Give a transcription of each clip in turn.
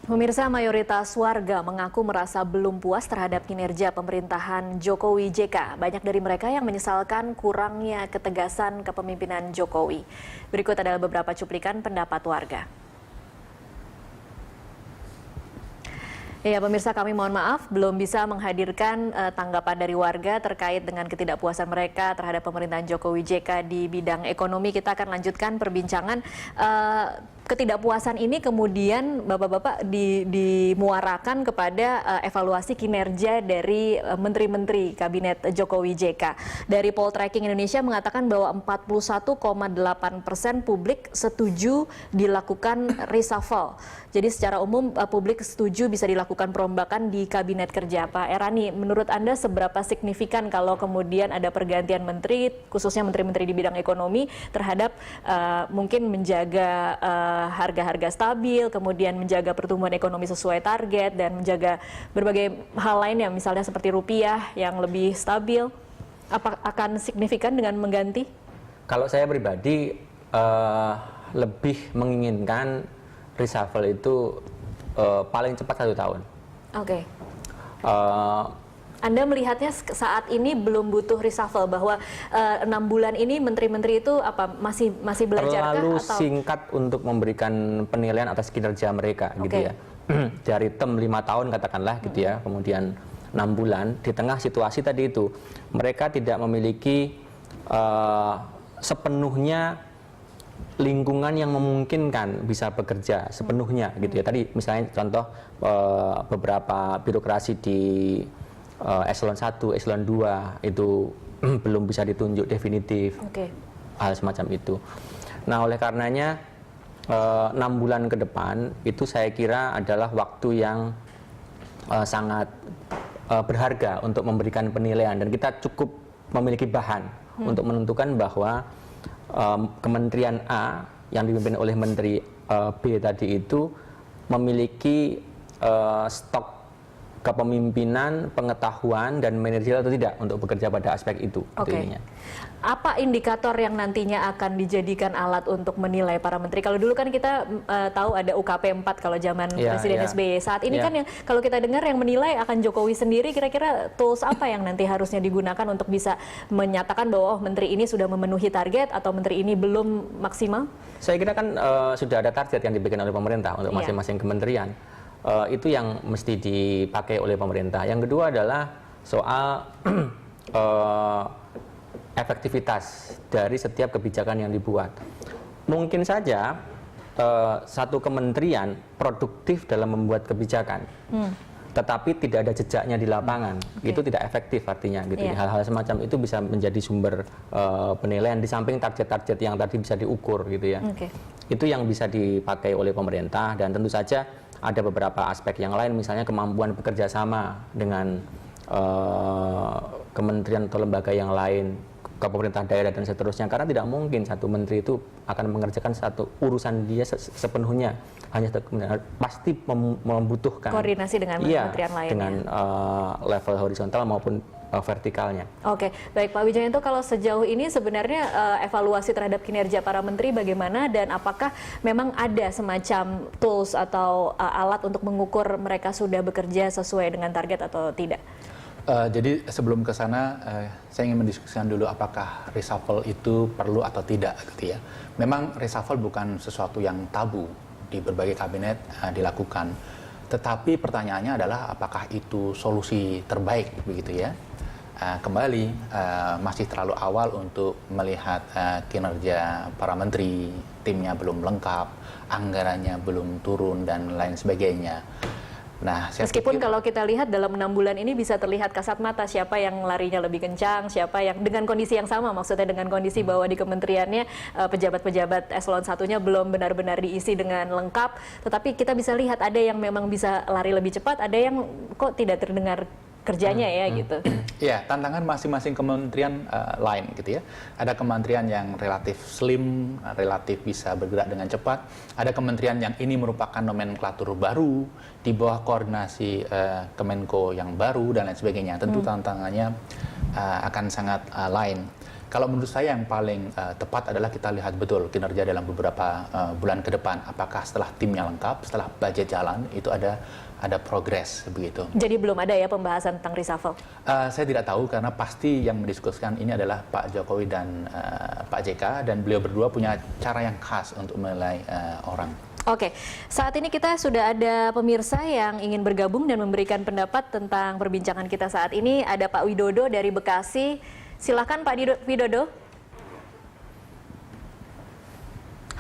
Pemirsa, mayoritas warga mengaku merasa belum puas terhadap kinerja pemerintahan Jokowi JK. Banyak dari mereka yang menyesalkan kurangnya ketegasan kepemimpinan Jokowi. Berikut adalah beberapa cuplikan pendapat warga. Ya, pemirsa, kami mohon maaf belum bisa menghadirkan tanggapan dari warga terkait dengan ketidakpuasan mereka terhadap pemerintahan Jokowi JK di bidang ekonomi. Kita akan lanjutkan perbincangan. Ketidakpuasan ini kemudian bapak-bapak dimuarakan kepada evaluasi kinerja dari menteri-menteri kabinet Jokowi JK. Dari Poltreking Indonesia mengatakan bahwa 41,8% publik setuju dilakukan reshuffle. Jadi secara umum publik setuju bisa dilakukan perombakan di kabinet kerja. Pak Erani, menurut Anda seberapa signifikan kalau kemudian ada pergantian menteri, khususnya menteri-menteri di bidang ekonomi, terhadap mungkin menjaga harga-harga stabil, kemudian menjaga pertumbuhan ekonomi sesuai target, dan menjaga berbagai hal lain yang misalnya seperti rupiah yang lebih stabil, apa akan signifikan dengan mengganti? Kalau saya pribadi lebih menginginkan reshuffle itu paling cepat 1 tahun. Oke. Anda melihatnya saat ini belum butuh reshuffle, bahwa 6 bulan ini menteri-menteri itu masih belajar terlalu atau singkat untuk memberikan penilaian atas kinerja mereka, gitu ya. Dari term 5 tahun katakanlah, gitu ya, kemudian 6 bulan di tengah situasi tadi itu mereka tidak memiliki sepenuhnya lingkungan yang memungkinkan bisa bekerja sepenuhnya, gitu ya. Tadi misalnya contoh beberapa birokrasi di eselon 1, eselon 2 itu belum bisa ditunjuk definitif, hal semacam itu. Nah, oleh karenanya 6 bulan ke depan itu saya kira adalah waktu yang sangat berharga untuk memberikan penilaian, dan kita cukup memiliki bahan untuk menentukan bahwa Kementerian A yang dipimpin oleh Menteri B tadi itu memiliki stok kepemimpinan, pengetahuan, dan manajerial atau tidak untuk bekerja pada aspek itu. Apa indikator yang nantinya akan dijadikan alat untuk menilai para menteri? Kalau dulu kan kita tahu ada UKP 4 kalau zaman Presiden SBY. Saat ini kan yang kalau kita dengar yang menilai akan Jokowi sendiri, kira-kira tools apa yang nanti harusnya digunakan untuk bisa menyatakan bahwa menteri ini sudah memenuhi target atau menteri ini belum maksimal? Saya kira kan sudah ada target yang diberikan oleh pemerintah untuk masing-masing kementerian. Itu yang mesti dipakai oleh pemerintah. Yang kedua adalah soal efektivitas dari setiap kebijakan yang dibuat. Mungkin saja satu kementerian produktif dalam membuat kebijakan, tetapi tidak ada jejaknya di lapangan. Itu tidak efektif artinya, gitu. Hal-hal semacam itu bisa menjadi sumber penilaian di samping target-target yang tadi bisa diukur, gitu ya. Itu yang bisa dipakai oleh pemerintah, dan tentu saja ada beberapa aspek yang lain, misalnya kemampuan bekerja sama dengan kementerian atau lembaga yang lain, ke pemerintah daerah dan seterusnya, karena tidak mungkin satu menteri itu akan mengerjakan satu urusan dia sepenuhnya, hanya pasti membutuhkan koordinasi dengan kementerian lain dengan level horizontal maupun vertikalnya. Baik Pak Wijayanto, kalau sejauh ini sebenarnya evaluasi terhadap kinerja para menteri bagaimana, dan apakah memang ada semacam tools atau alat untuk mengukur mereka sudah bekerja sesuai dengan target atau tidak? Jadi sebelum ke sana, saya ingin mendiskusikan dulu apakah reshuffle itu perlu atau tidak, gitu ya. Memang reshuffle bukan sesuatu yang tabu di berbagai kabinet dilakukan, tetapi pertanyaannya adalah apakah itu solusi terbaik, begitu ya. Kembali masih terlalu awal untuk melihat kinerja para menteri, timnya belum lengkap, anggarannya belum turun, dan lain sebagainya. Nah, meskipun kalau kita lihat dalam 6 bulan ini bisa terlihat kasat mata siapa yang larinya lebih kencang, siapa yang dengan kondisi yang sama, maksudnya dengan kondisi bahwa di kementeriannya pejabat-pejabat eselon 1-nya belum benar-benar diisi dengan lengkap, tetapi kita bisa lihat ada yang memang bisa lari lebih cepat, ada yang kok tidak terdengar kerjanya gitu. Ya, tantangan masing-masing kementerian lain, gitu ya. Ada kementerian yang relatif slim, relatif bisa bergerak dengan cepat. Ada kementerian yang ini merupakan nomenklatur baru di bawah koordinasi Kemenko yang baru dan lain sebagainya. Tentu tantangannya akan sangat lain. Kalau menurut saya yang paling tepat adalah kita lihat betul kinerja dalam beberapa bulan ke depan. Apakah setelah timnya lengkap, setelah budget jalan, itu ada progres begitu. Jadi belum ada ya pembahasan tentang reshuffle? Saya tidak tahu karena pasti yang mendiskusikan ini adalah Pak Jokowi dan Pak JK, dan beliau berdua punya cara yang khas untuk menilai orang. Oke, saat ini kita sudah ada pemirsa yang ingin bergabung dan memberikan pendapat tentang perbincangan kita saat ini. Ada Pak Widodo dari Bekasi. Silakan Pak Widodo.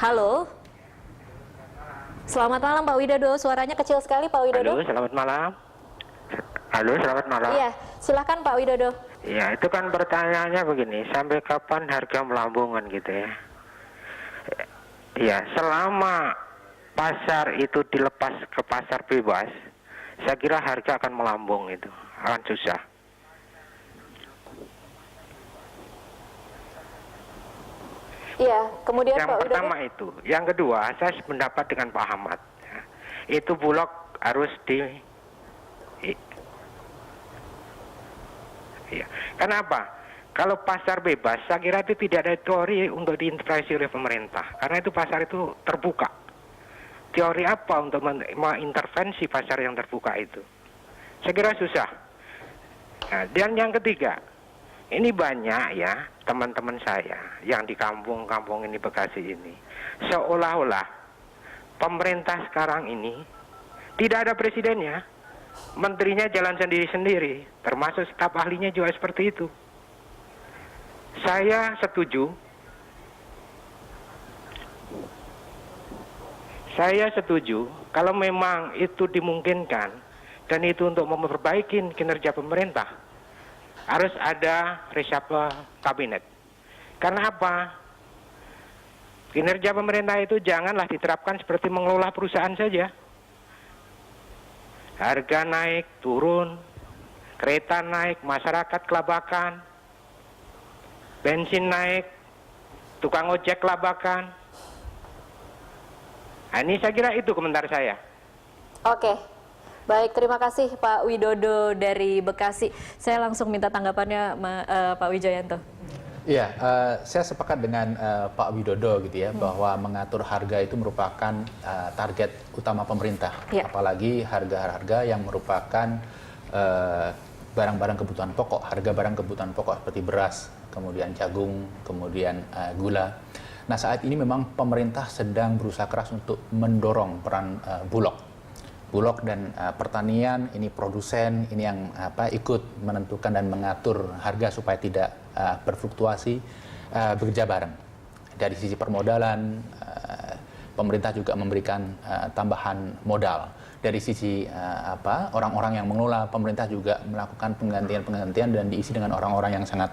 Halo. Selamat malam Pak Widodo. Suaranya kecil sekali Pak Widodo. Halo, selamat malam. Halo, selamat malam. Iya, silakan Pak Widodo. Ya, itu kan pertanyaannya begini, sampai kapan harga melambung kan gitu ya? Ya, selama pasar itu dilepas ke pasar bebas, saya kira harga akan melambung, itu akan susah. Iya, kemudian Yang Pak pertama Widodo. itu, yang kedua saya sependapat dengan Pak Ahmad. Ya. Itu Bulog harus ya. Kenapa? Kalau pasar bebas, saya kira itu tidak ada teori untuk diintervensi oleh pemerintah, karena itu pasar itu terbuka. Teori apa untuk mengintervensi pasar yang terbuka itu? Saya kira susah. Nah, dan yang ketiga, ini banyak ya teman-teman saya yang di kampung-kampung ini Bekasi ini, seolah-olah pemerintah sekarang ini tidak ada presidennya, menterinya jalan sendiri-sendiri, termasuk staf ahlinya juga seperti itu. Saya setuju kalau memang itu dimungkinkan dan itu untuk memperbaiki kinerja pemerintah, harus ada reshuffle kabinet. Karena apa? Kinerja pemerintah itu janganlah diterapkan seperti mengelola perusahaan saja. Harga naik, turun, kereta naik, masyarakat kelabakan, bensin naik, tukang ojek kelabakan. Nah, ini saya kira itu komentar saya. Oke, baik, terima kasih Pak Widodo dari Bekasi. Saya langsung minta tanggapannya Pak Wijayanto. Iya, saya sepakat dengan Pak Widodo gitu ya, bahwa mengatur harga itu merupakan target utama pemerintah. Ya. Apalagi harga-harga yang merupakan barang-barang kebutuhan pokok, harga barang kebutuhan pokok seperti beras, kemudian jagung, kemudian gula. Nah, saat ini memang pemerintah sedang berusaha keras untuk mendorong peran Bulog dan pertanian, ini produsen, ini yang ikut menentukan dan mengatur harga supaya tidak berfluktuasi, bekerja bareng. Dari sisi permodalan, pemerintah juga memberikan tambahan modal. Dari sisi orang-orang yang mengelola, pemerintah juga melakukan penggantian dan diisi dengan orang-orang yang sangat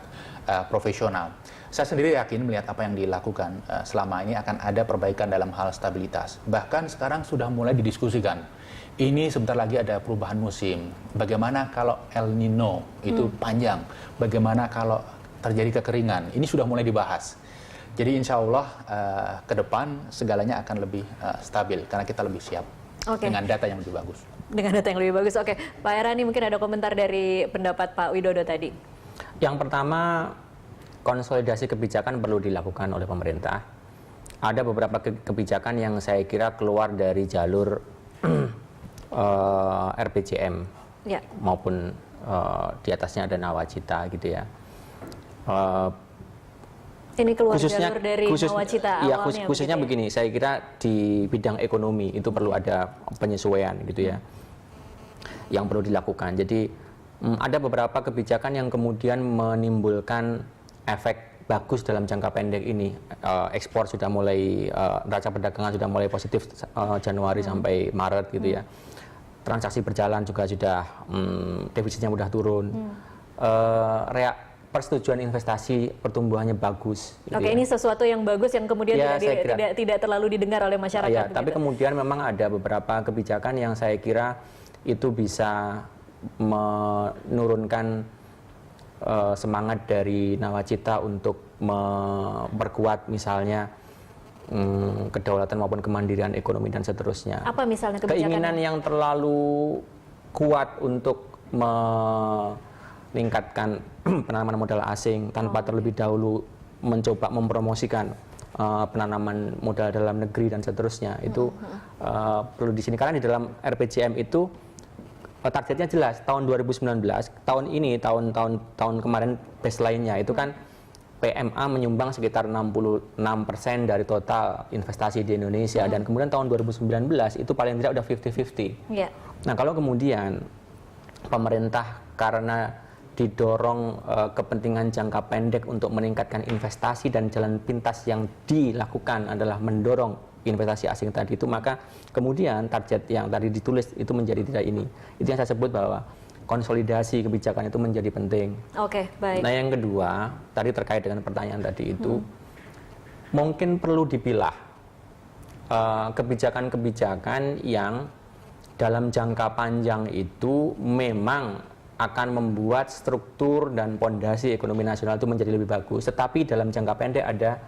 profesional. Saya sendiri yakin melihat apa yang dilakukan selama ini akan ada perbaikan dalam hal stabilitas. Bahkan sekarang sudah mulai didiskusikan. Ini sebentar lagi ada perubahan musim. Bagaimana kalau El Nino itu panjang? Bagaimana kalau terjadi kekeringan? Ini sudah mulai dibahas. Jadi insya Allah ke depan segalanya akan lebih stabil karena kita lebih siap dengan data yang lebih bagus. Dengan data yang lebih bagus. Oke, Pak Erani mungkin ada komentar dari pendapat Pak Widodo tadi. Yang pertama, konsolidasi kebijakan perlu dilakukan oleh pemerintah. Ada beberapa kebijakan yang saya kira keluar dari jalur RPJM maupun di atasnya ada nawacita gitu ya. Ini keluar jalur dari nawacita awalnya. Khususnya begini, saya kira di bidang ekonomi itu perlu ada penyesuaian gitu ya, yang perlu dilakukan. Jadi ada beberapa kebijakan yang kemudian menimbulkan efek bagus dalam jangka pendek ini. Ekspor sudah mulai, neraca perdagangan sudah mulai positif Januari sampai Maret gitu ya. Transaksi berjalan juga sudah defisitnya mudah turun. Persetujuan investasi pertumbuhannya bagus. Gitu. Oke, ini sesuatu yang bagus yang kemudian tidak terlalu didengar oleh masyarakat. Ya, tapi kemudian memang ada beberapa kebijakan yang saya kira itu bisa menurunkan semangat dari nawacita untuk memperkuat misalnya kedaulatan maupun kemandirian ekonomi dan seterusnya. Apa misalnya kebijakan? Keinginan yang terlalu kuat untuk meningkatkan penanaman modal asing tanpa terlebih dahulu mencoba mempromosikan penanaman modal dalam negeri dan seterusnya. Itu perlu di sini, karena di dalam RPJM itu targetnya jelas tahun 2019, tahun ini, tahun kemarin baseline-nya itu kan PMA menyumbang sekitar 66% dari total investasi di Indonesia, dan kemudian tahun 2019 itu paling tidak udah 50-50. Yeah. Nah, kalau kemudian pemerintah karena didorong kepentingan jangka pendek untuk meningkatkan investasi dan jalan pintas yang dilakukan adalah mendorong investasi asing tadi itu, maka kemudian target yang tadi ditulis itu menjadi tidak ini. Itu yang saya sebut bahwa konsolidasi kebijakan itu menjadi penting. Oke, baik. Nah, yang kedua, tadi terkait dengan pertanyaan tadi itu, mungkin perlu dipilah kebijakan-kebijakan yang dalam jangka panjang itu memang akan membuat struktur dan pondasi ekonomi nasional itu menjadi lebih bagus, tetapi dalam jangka pendek ada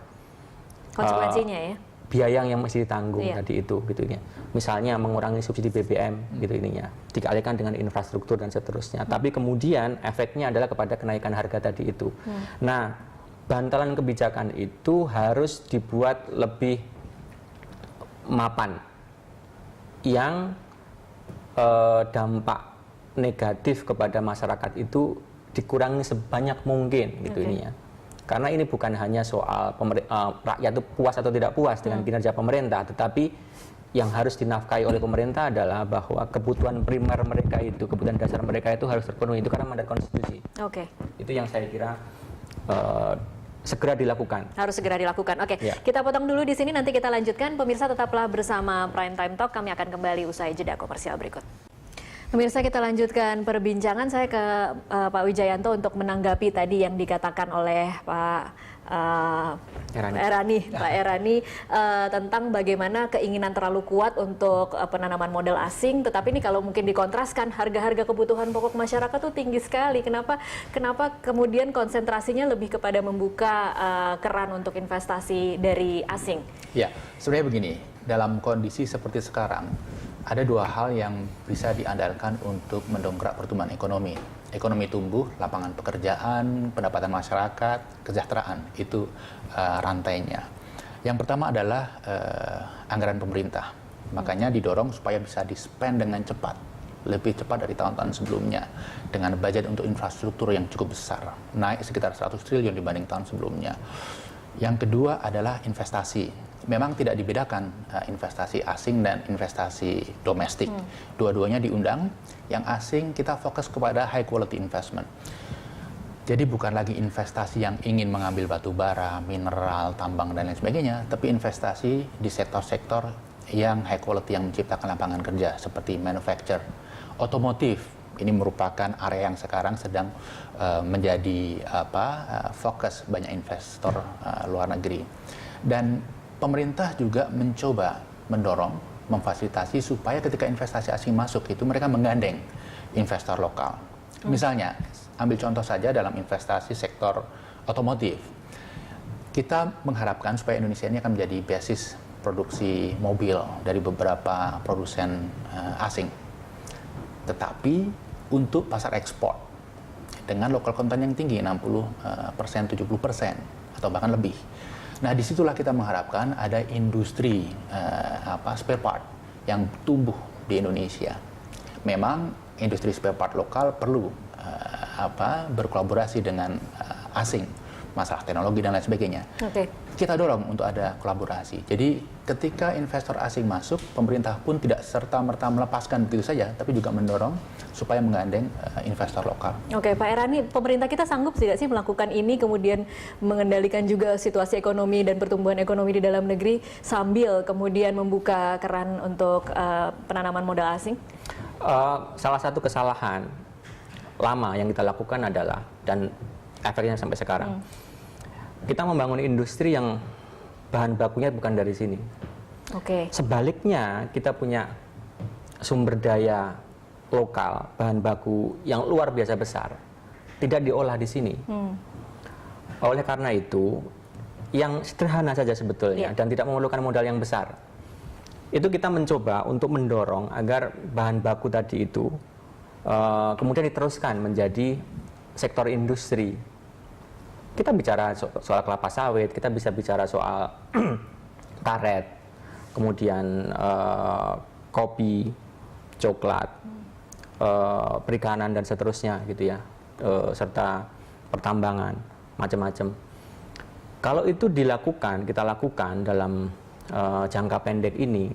Konsekuensinya ya. biaya yang mesti ditanggung Iya. tadi itu gitu ya. Misalnya mengurangi subsidi BBM gitu ininya, dialihkan dengan infrastruktur dan seterusnya. Tapi kemudian efeknya adalah kepada kenaikan harga tadi itu. Nah, bantalan kebijakan itu harus dibuat lebih mapan, yang dampak negatif kepada masyarakat itu dikurangi sebanyak mungkin gitu ininya. Karena ini bukan hanya soal rakyat itu puas atau tidak puas dengan kinerja pemerintah, tetapi yang harus dinafkahi oleh pemerintah adalah bahwa kebutuhan primer mereka itu, kebutuhan dasar mereka itu harus terpenuhi. Itu karena mandat konstitusi. Oke. Itu yang saya kira segera dilakukan. Harus segera dilakukan. Oke, Ya. kita potong dulu di sini, nanti kita lanjutkan. Pemirsa tetaplah bersama Prime Time Talk. Kami akan kembali usai jeda komersial berikut. Pemirsa, kita lanjutkan perbincangan. Saya ke Pak Wijayanto untuk menanggapi tadi yang dikatakan oleh Pak Erani tentang bagaimana keinginan terlalu kuat untuk penanaman modal asing. Tetapi ini kalau mungkin dikontraskan, harga-harga kebutuhan pokok masyarakat tuh tinggi sekali. Kenapa kemudian konsentrasinya lebih kepada membuka keran untuk investasi dari asing? Ya, sebenarnya begini, dalam kondisi seperti sekarang, ada dua hal yang bisa diandalkan untuk mendongkrak pertumbuhan ekonomi. Ekonomi tumbuh, lapangan pekerjaan, pendapatan masyarakat, kesejahteraan, itu rantainya. Yang pertama adalah anggaran pemerintah. Makanya didorong supaya bisa di-spend dengan cepat, lebih cepat dari tahun-tahun sebelumnya, dengan budget untuk infrastruktur yang cukup besar, naik sekitar 100 triliun dibanding tahun sebelumnya. Yang kedua adalah investasi. Memang tidak dibedakan investasi asing dan investasi domestik. Dua-duanya diundang. Yang asing kita fokus kepada high quality investment. Jadi bukan lagi investasi yang ingin mengambil batu bara, mineral, tambang, dan lain sebagainya, tapi investasi di sektor-sektor yang high quality, yang menciptakan lapangan kerja, seperti manufacture, otomotif. Ini merupakan area yang sekarang sedang menjadi fokus banyak investor luar negeri. Dan pemerintah juga mencoba mendorong, memfasilitasi supaya ketika investasi asing masuk itu mereka menggandeng investor lokal. Misalnya, ambil contoh saja dalam investasi sektor otomotif. Kita mengharapkan supaya Indonesia ini akan menjadi basis produksi mobil dari beberapa produsen asing. Tetapi untuk pasar ekspor dengan local content yang tinggi, 60%, 70%, atau bahkan lebih. Nah, disitulah kita mengharapkan ada industri spare part yang tumbuh di Indonesia. Memang industri spare part lokal perlu berkolaborasi dengan asing, masalah teknologi dan lain sebagainya. Oke. Kita dorong untuk ada kolaborasi. Jadi ketika investor asing masuk, pemerintah pun tidak serta-merta melepaskan begitu saja, tapi juga mendorong supaya menggandeng investor lokal. Oke, Pak Erani, pemerintah kita sanggup tidak sih melakukan ini, kemudian mengendalikan juga situasi ekonomi dan pertumbuhan ekonomi di dalam negeri sambil kemudian membuka keran untuk penanaman modal asing? Salah satu kesalahan lama yang kita lakukan adalah, dan efeknya sampai sekarang, kita membangun industri yang bahan bakunya bukan dari sini. Oke. Sebaliknya, kita punya sumber daya lokal, bahan baku yang luar biasa besar, tidak diolah di sini. Oleh karena itu, yang sederhana saja sebetulnya dan tidak memerlukan modal yang besar, itu kita mencoba untuk mendorong agar bahan baku tadi itu kemudian diteruskan menjadi sektor industri. Kita bicara soal kelapa sawit, kita bisa bicara soal karet, kemudian kopi, coklat, perikanan dan seterusnya gitu ya, serta pertambangan, macam-macam. Kalau itu dilakukan, kita lakukan dalam jangka pendek ini,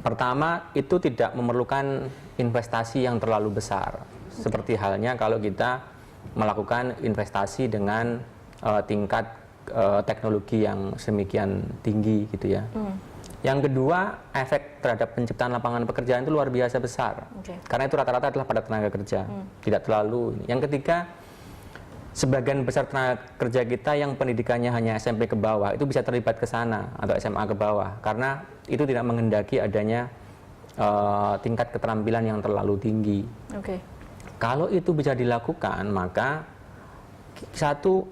pertama itu tidak memerlukan investasi yang terlalu besar. Seperti halnya kalau kita melakukan investasi dengan tingkat teknologi yang sedemikian tinggi gitu ya. Yang kedua, efek terhadap penciptaan lapangan pekerjaan itu luar biasa besar. Karena itu rata-rata adalah pada tenaga kerja, tidak terlalu. Yang ketiga, sebagian besar tenaga kerja kita yang pendidikannya hanya SMP ke bawah itu bisa terlibat ke sana atau SMA ke bawah, karena itu tidak menghendaki adanya tingkat keterampilan yang terlalu tinggi. Kalau itu bisa dilakukan, maka satu,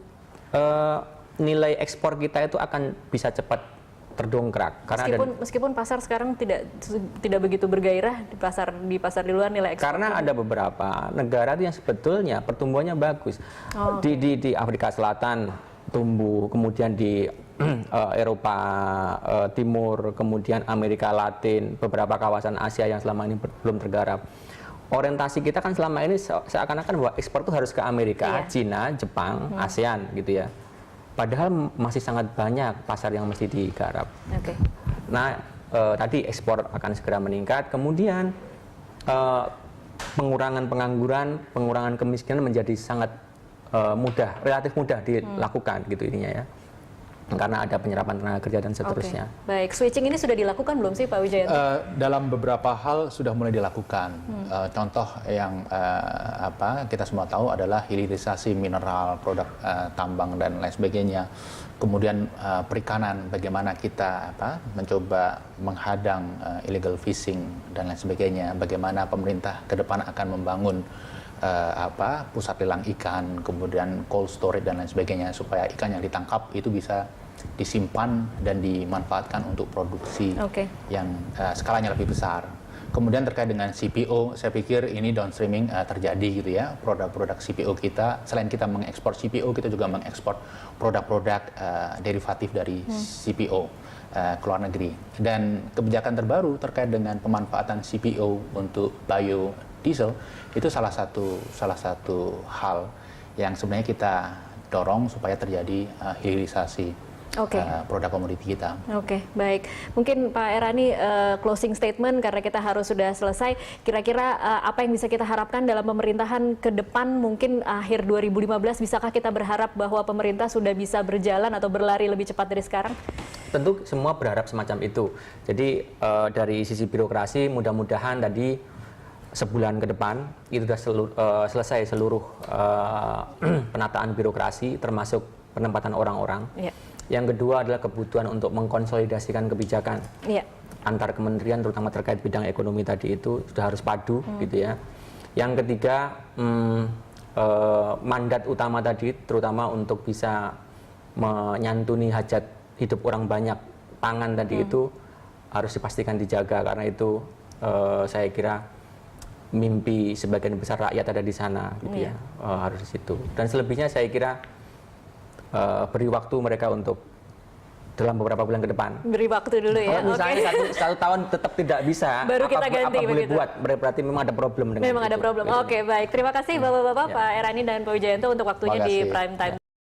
nilai ekspor kita itu akan bisa cepat terdongkrak. Karena meskipun pasar sekarang tidak begitu bergairah di pasar di luar nilai ekspor. Karena ada beberapa negara yang sebetulnya pertumbuhannya bagus. Di Afrika Selatan tumbuh, kemudian di Eropa Timur, kemudian Amerika Latin, beberapa kawasan Asia yang selama ini belum tergarap. Orientasi kita kan selama ini seakan-akan bahwa ekspor itu harus ke Amerika, Cina, Jepang, ASEAN gitu ya. Padahal masih sangat banyak pasar yang mesti digarap. Nah, tadi ekspor akan segera meningkat, kemudian pengurangan pengangguran, pengurangan kemiskinan menjadi sangat mudah, relatif mudah dilakukan gitu ininya ya. Karena ada penyerapan tenaga kerja dan seterusnya. Baik, switching ini sudah dilakukan belum sih Pak Wijayanto? Dalam beberapa hal sudah mulai dilakukan. Contoh yang kita semua tahu adalah hilirisasi mineral, produk tambang dan lain sebagainya. Kemudian perikanan, bagaimana kita mencoba menghadang illegal fishing dan lain sebagainya. Bagaimana pemerintah ke depan akan membangun pusat lelang ikan, kemudian cold storage dan lain sebagainya, supaya ikan yang ditangkap itu bisa disimpan dan dimanfaatkan untuk produksi yang skalanya lebih besar. Kemudian terkait dengan CPO, saya pikir ini downstreaming terjadi gitu ya. Produk-produk CPO kita, selain kita mengekspor CPO, kita juga mengekspor produk-produk derivatif dari CPO ke luar negeri. Dan kebijakan terbaru terkait dengan pemanfaatan CPO untuk biodiesel itu salah satu hal yang sebenarnya kita dorong supaya terjadi hilirisasi produk komoditi kita. Baik. Mungkin Pak Erani closing statement karena kita harus sudah selesai. Kira-kira apa yang bisa kita harapkan dalam pemerintahan ke depan, mungkin akhir 2015, bisakah kita berharap bahwa pemerintah sudah bisa berjalan atau berlari lebih cepat dari sekarang? Tentu semua berharap semacam itu. Jadi dari sisi birokrasi mudah-mudahan tadi sebulan ke depan itu sudah selesai seluruh penataan birokrasi termasuk penempatan orang-orang. Yang kedua adalah kebutuhan untuk mengkonsolidasikan kebijakan antar kementerian, terutama terkait bidang ekonomi tadi itu sudah harus padu gitu ya. Yang ketiga mandat utama tadi terutama untuk bisa menyantuni hajat hidup orang banyak, pangan tadi itu harus dipastikan dijaga, karena itu saya kira mimpi sebagian besar rakyat ada di sana gitu ya, harus di situ. Dan selebihnya saya kira beri waktu mereka untuk dalam beberapa bulan ke depan. Beri waktu dulu ya. Kalau misalnya satu tahun tetap tidak bisa, baru kita ganti apa boleh buat, berarti memang ada problem dengan memang itu. ada problem. Baik. Terima kasih Bapak-bapak, Pak Erani dan Pak Wijayanto untuk waktunya di Prime Time.